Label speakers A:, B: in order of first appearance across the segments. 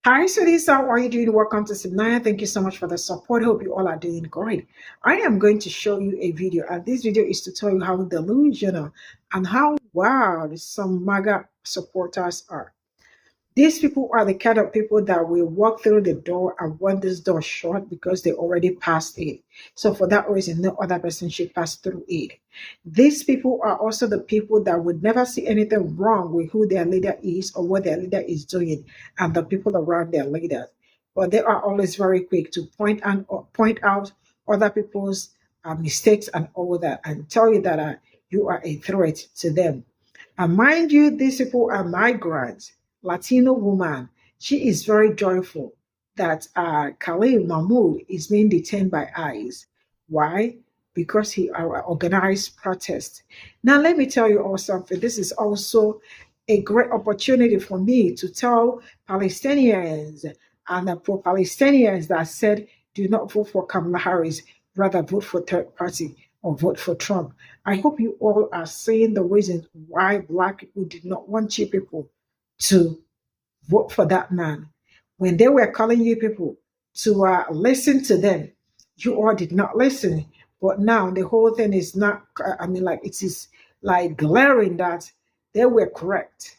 A: Hi, sweeties. How are you doing? Welcome to Subnaya. Thank you so much for the support. Hope you all are doing great. I am going to show you a video, and this video is to tell you how delusional and how wild some MAGA supporters are. These people are the kind of people that will walk through the door and want this door shut because they already passed it. So for that reason, no other person should pass through it. These people are also the people that would never see anything wrong with who their leader is or what their leader is doing and the people around their leaders. But they are always very quick to point out other people's mistakes and all that and tell you that you are a threat to them. And mind you, these people are migrants. Latino woman. She is very joyful that Khalil Mahmoud is being detained by ICE. Why? Because he organized protest. Now, let me tell you all something. This is also a great opportunity for me to tell Palestinians and the pro-Palestinians that said, do not vote for Kamala Harris, rather vote for third party or vote for Trump. I hope you all are seeing the reason why Black people did not want cheap people to vote for that man. When they were calling you people to listen to them, you all did not listen. But now the whole thing is not, it is like glaring that they were correct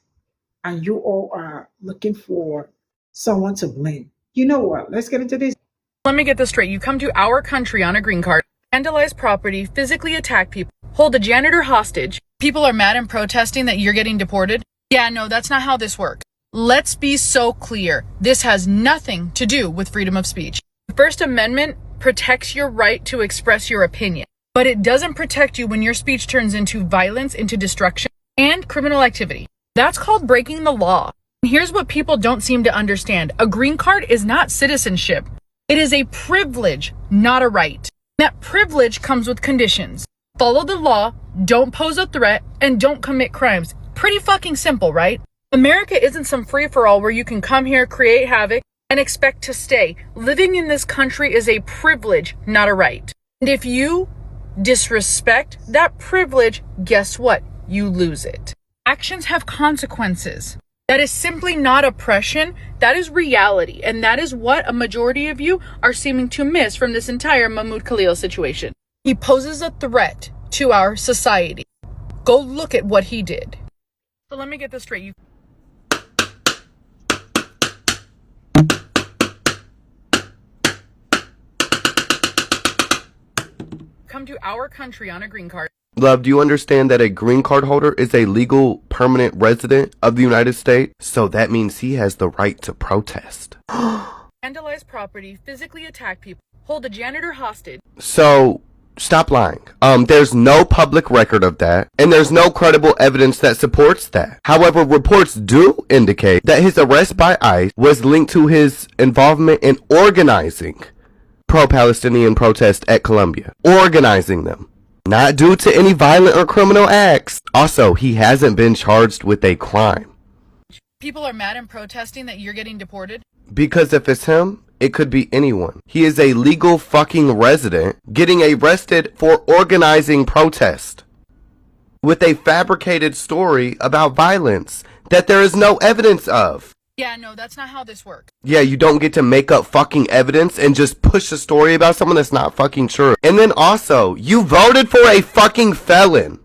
A: and you all are looking for someone to blame. You know what? Let's get into this.
B: Let me get this straight. You come to our country on a green card, vandalize property, physically attack people, hold a janitor hostage. People are mad and protesting that you're getting deported. Yeah, no, that's not how this works. Let's be so clear. This has nothing to do with freedom of speech. The First Amendment protects your right to express your opinion, but it doesn't protect you when your speech turns into violence, into destruction, and criminal activity. That's called breaking the law. And here's what people don't seem to understand. A green card is not citizenship. It is a privilege, not a right. That privilege comes with conditions. Follow the law, don't pose a threat, and don't commit crimes. Pretty fucking simple, right? America isn't some free-for-all where you can come here, create havoc, and expect to stay. Living in this country is a privilege, not a right. And if you disrespect that privilege, guess what? You lose it. Actions have consequences. That is simply not oppression. That is reality. And that is what a majority of you are seeming to miss from this entire Mahmoud Khalil situation. He poses a threat to our society. Go look at what he did. So let me get this straight. You come to our country on a green card.
C: Love, do you understand that a green card holder is a legal permanent resident of the United States? So that means he has the right to protest.
B: Vandalize property, physically attack people, hold a janitor hostage.
C: So stop lying. There's no public record of that, and there's no credible evidence that supports that. However, reports do indicate that his arrest by ICE was linked to his involvement in organizing pro-Palestinian protests at Columbia. Organizing them. Not due to any violent or criminal acts. Also, he hasn't been charged with a crime.
B: People are mad and protesting that you're getting deported.
C: Because if it's him, it could be anyone. He is a legal fucking resident getting arrested for organizing protest with a fabricated story about violence that there is no evidence of.
B: Yeah, no, that's not how this works.
C: Yeah, you don't get to make up fucking evidence and just push a story about someone that's not fucking true. And then also, you voted for a fucking felon.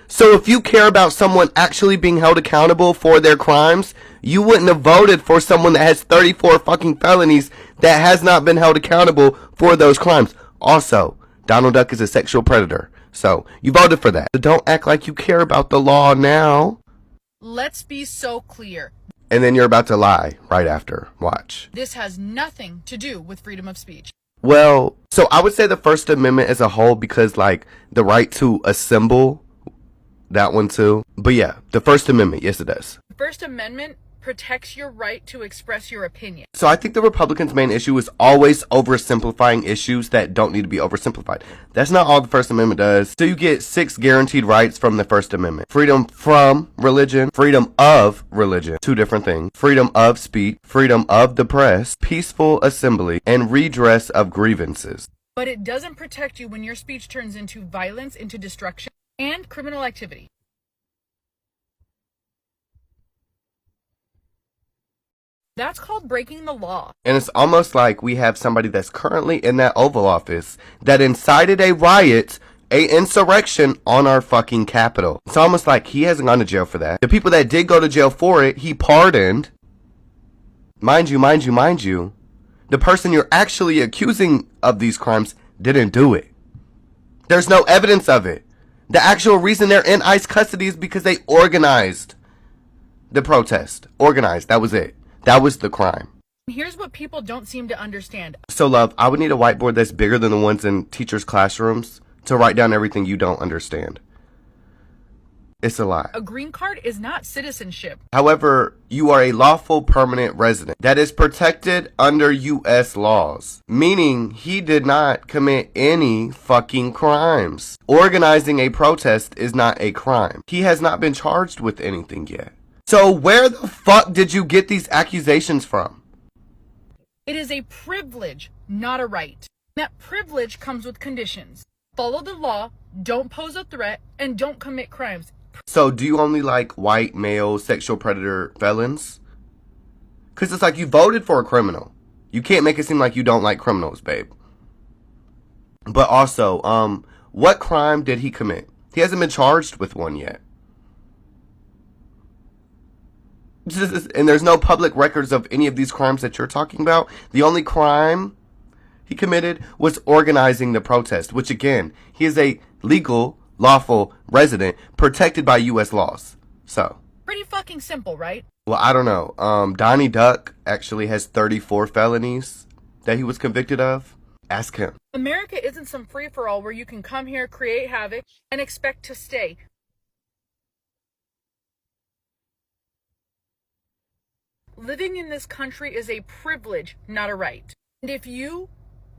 C: So if you care about someone actually being held accountable for their crimes, you wouldn't have voted for someone that has 34 fucking felonies that has not been held accountable for those crimes. Also, Donald Duck is a sexual predator. So you voted for that. So don't act like you care about the law now.
B: Let's be so clear.
C: And then you're about to lie right after. Watch.
B: This has nothing to do with freedom of speech.
C: Well, so I would say the First Amendment as a whole, because like the right to assemble, that one too. But yeah, the First Amendment, yes it does.
B: The First Amendment protects your right to express your opinion.
C: So I think the Republicans' main issue is always oversimplifying issues that don't need to be oversimplified. That's not all the First Amendment does. So you get 6 guaranteed rights from the First Amendment. Freedom from religion, freedom of religion, 2 different things. Freedom of speech, freedom of the press, peaceful assembly, and redress of grievances.
B: But it doesn't protect you when your speech turns into violence, into destruction, and criminal activity. That's called breaking the law.
C: And it's almost like we have somebody that's currently in that Oval Office that incited a riot, a insurrection on our fucking Capitol. It's almost like he hasn't gone to jail for that. The people that did go to jail for it, he pardoned. Mind you, the person you're actually accusing of these crimes didn't do it. There's no evidence of it. The actual reason they're in ICE custody is because they organized the protest. Organized, that was it. That was the crime.
B: Here's what people don't seem to understand.
C: So, love, I would need a whiteboard that's bigger than the ones in teachers' classrooms to write down everything you don't understand. It's a lie.
B: A green card is not citizenship.
C: However, you are a lawful permanent resident that is protected under U.S. laws, meaning he did not commit any fucking crimes. Organizing a protest is not a crime. He has not been charged with anything yet. So where the fuck did you get these accusations from?
B: It is a privilege, not a right. That privilege comes with conditions. Follow the law, don't pose a threat, and don't commit crimes.
C: So do you only like white, male, sexual predator felons? Because it's like you voted for a criminal. You can't make it seem like you don't like criminals, babe. But also, what crime did he commit? He hasn't been charged with one yet. And there's no public records of any of these crimes that you're talking about. The only crime he committed was organizing the protest, which again, he is a legal, lawful resident protected by U.S. laws. So
B: Pretty fucking simple, right?
C: well, I don't know. Donnie Duck actually has 34 felonies that he was convicted of. Ask him.
B: America isn't some free-for-all where you can come here, create havoc, and expect to stay. Living in this country is a privilege, not a right. And if you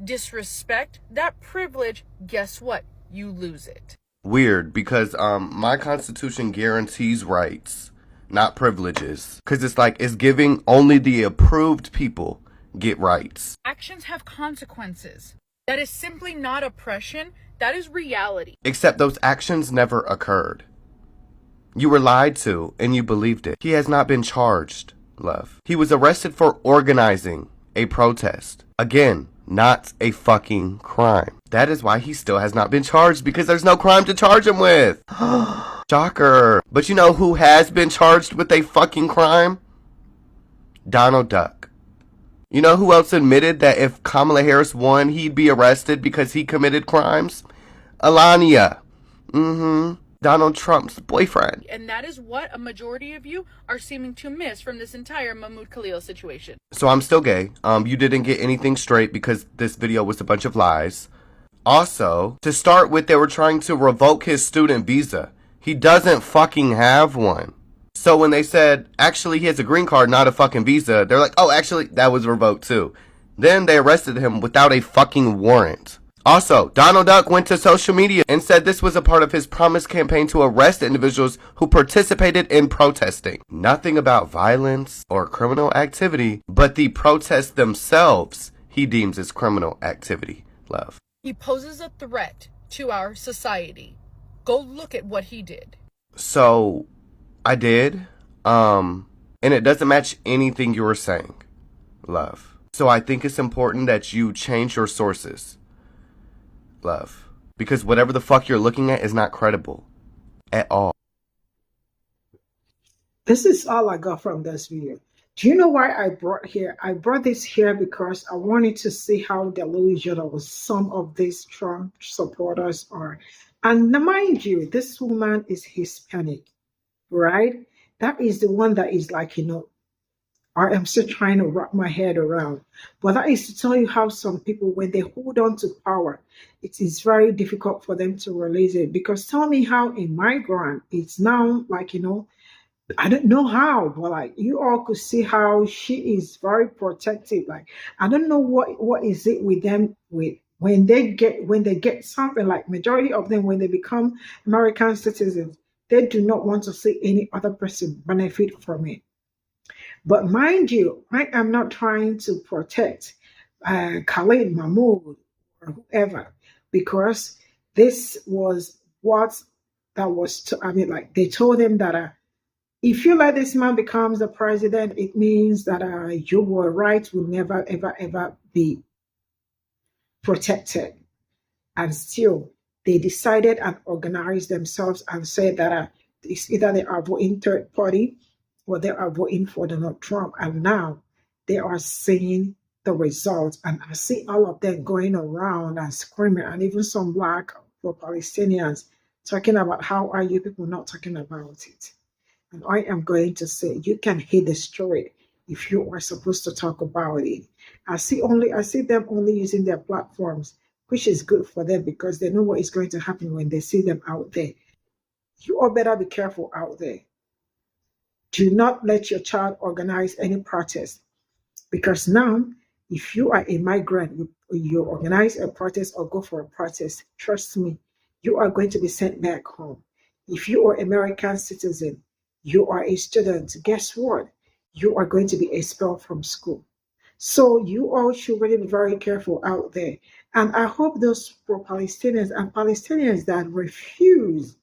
B: disrespect that privilege, guess what? You lose it.
C: Weird, because my constitution guarantees rights, not privileges. Because it's like it's giving only the approved people get rights.
B: Actions have consequences. That is simply not oppression. That is reality.
C: Except those actions never occurred. You were lied to and you believed it. He has not been charged, love. He was arrested for organizing a protest. Again, not a fucking crime. That is why he still has not been charged, because there's no crime to charge him with. Shocker. But you know who has been charged with a fucking crime? Donald Duck. You know who else admitted that if Kamala Harris won, he'd be arrested because he committed crimes? Alania. Donald Trump's boyfriend.
B: And that is what a majority of you are seeming to miss from this entire Mahmoud Khalil situation.
C: So I'm still gay. You didn't get anything straight because this video was a bunch of lies. Also, to start with, they were trying to revoke his student visa. He doesn't fucking have one. So when they said, actually, he has a green card, not a fucking visa, they're like, oh, actually, that was revoked too. Then they arrested him without a fucking warrant. Also, Donald Duck went to social media and said this was a part of his promised campaign to arrest individuals who participated in protesting. Nothing about violence or criminal activity, but the protests themselves he deems as criminal activity, love.
B: He poses a threat to our society. Go look at what he did.
C: So, I did, and it doesn't match anything you were saying, love. So I think it's important that you change your sources, love. Because whatever the fuck you're looking at is not credible at all.
A: This is all I got from this video. Do you know why I brought here? I brought this here because I wanted to see how delusional some of these Trump supporters are. And mind you, this woman is Hispanic, right? That is the one that is like, I am still trying to wrap my head around. But that is to tell you how some people, when they hold on to power, it is very difficult for them to release it. Because tell me how a migrant, it's now like, I don't know how, but like you all could see how she is very protected. Like, I don't know what is it with them with when they get something, like majority of them, when they become American citizens, they do not want to see any other person benefit from it. But mind you, I am not trying to protect Khalid Mahmoud or whoever, because this was what that was. They told them that If you let this man becomes the president, it means that your rights will never, ever, ever be protected. And still, they decided and organized themselves and said that it's either they are voting third party or they are voting for Donald Trump. And now they are seeing the results. And I see all of them going around and screaming, and even some black pro-Palestinians talking about how are you people not talking about it. And I am going to say you can hit the story if you are supposed to talk about it. I see them only using their platforms, which is good for them because they know what is going to happen when they see them out there. You all better be careful out there. Do not let your child organize any protest because now, if you are a migrant, you organize a protest or go for a protest, trust me, you are going to be sent back home. If you are American citizen, you are a student, guess what? You are going to be expelled from school. So you all should really be very careful out there. And I hope those pro-Palestinians and Palestinians that refuse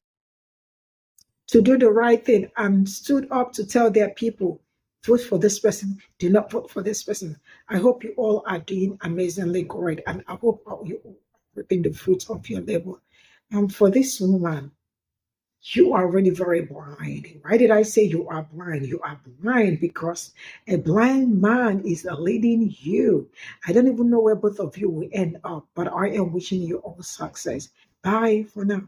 A: to do the right thing and stood up to tell their people, vote for this person, do not vote for this person. I hope you all are doing amazingly great, and I hope you are reaping the fruits of your labor. And for this woman, you are really very blind. Why did I say you are blind? You are blind because a blind man is leading you. I don't even know where both of you will end up, but I am wishing you all success. Bye for now.